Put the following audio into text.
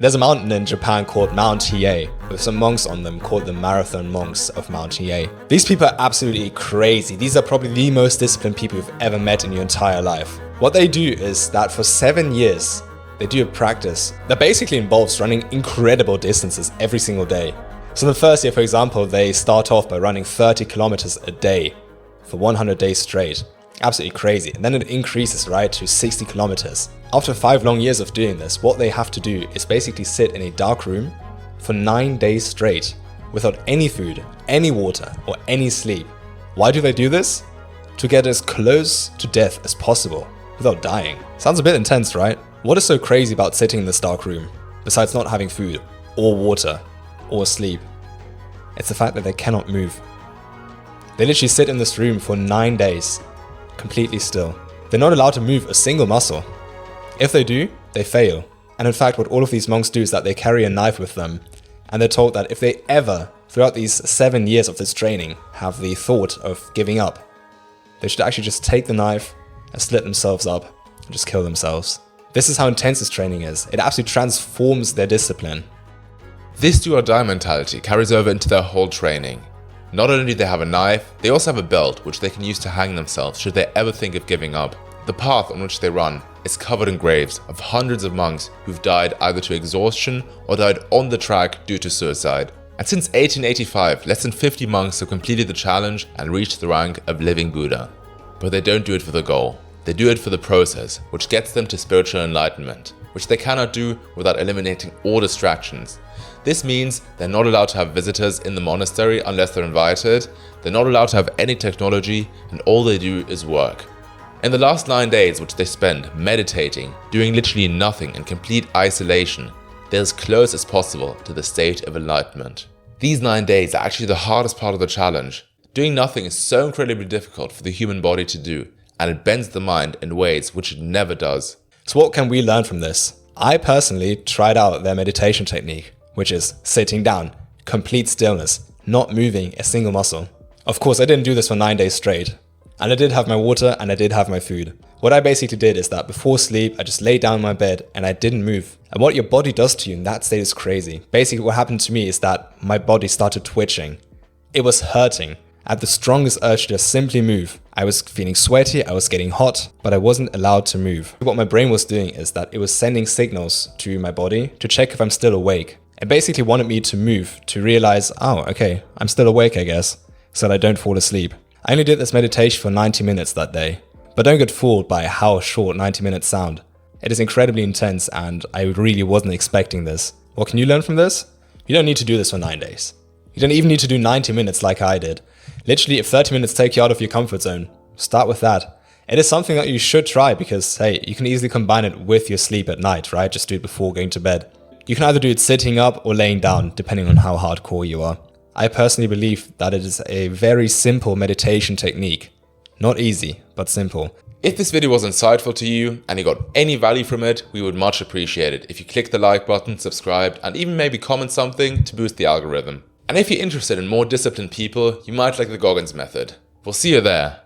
There's a mountain in Japan called Mount Hiei, with some monks on them called the Marathon Monks of Mount Hiei. These people are absolutely crazy. These are probably the most disciplined people you've ever met in your entire life. What they do is that for 7 years, they do a practice that basically involves running incredible distances every single day. So the first year, for example, they start off by running 30 kilometers a day for 100 days straight. Absolutely crazy. And then it increases, right, to 60 kilometers. After 5 long years of doing this, what they have to do is basically sit in a dark room for 9 days straight without any food, any water, or any sleep. Why do they do this? To get as close to death as possible without dying. Sounds a bit intense, right? What is so crazy about sitting in this dark room, besides not having food, or water, or sleep? It's the fact that they cannot move. They literally sit in this room for 9 days, completely still. They're not allowed to move a single muscle. If they do, they fail. And in fact, what all of these monks do is that they carry a knife with them, and they're told that if they ever, throughout these 7 years of this training, have the thought of giving up, they should actually just take the knife and slit themselves up and just kill themselves. This is how intense this training is. It absolutely transforms their discipline. This do or die mentality carries over into their whole training. Not only do they have a knife, they also have a belt which they can use to hang themselves should they ever think of giving up. The path on which they run is covered in graves of hundreds of monks who've died either to exhaustion or died on the track due to suicide. And since 1885, less than 50 monks have completed the challenge and reached the rank of living Buddha. But they don't do it for the goal. They do it for the process, which gets them to spiritual enlightenment, which they cannot do without eliminating all distractions. This means they're not allowed to have visitors in the monastery unless they're invited, they're not allowed to have any technology, and all they do is work. In the last 9 days which they spend meditating, doing literally nothing in complete isolation, they're as close as possible to the state of enlightenment. These 9 days are actually the hardest part of the challenge. Doing nothing is so incredibly difficult for the human body to do, and it bends the mind in ways which it never does. So what can we learn from this? I personally tried out their meditation technique, which is sitting down, complete stillness, not moving a single muscle. Of course, I didn't do this for 9 days straight. And I did have my water and I did have my food. What I basically did is that before sleep, I just laid down in my bed and I didn't move. And what your body does to you in that state is crazy. Basically, what happened to me is that my body started twitching. It was hurting. I had the strongest urge to just simply move. I was feeling sweaty, I was getting hot, but I wasn't allowed to move. What my brain was doing is that it was sending signals to my body to check if I'm still awake. It basically wanted me to move, to realize, oh, okay, I'm still awake, I guess, so that I don't fall asleep. I only did this meditation for 90 minutes that day, but don't get fooled by how short 90 minutes sound. It is incredibly intense and I really wasn't expecting this. What can you learn from this? You don't need to do this for 9 days. You don't even need to do 90 minutes like I did. Literally, if 30 minutes take you out of your comfort zone, start with that. It is something that you should try because, hey, you can easily combine it with your sleep at night, right? Just do it before going to bed. You can either do it sitting up or laying down, depending on how hardcore you are. I personally believe that it is a very simple meditation technique. Not easy, but simple. If this video was insightful to you and you got any value from it, we would much appreciate it if you click the like button, subscribe, and even maybe comment something to boost the algorithm. And if you're interested in more disciplined people, you might like the Goggins method. We'll see you there.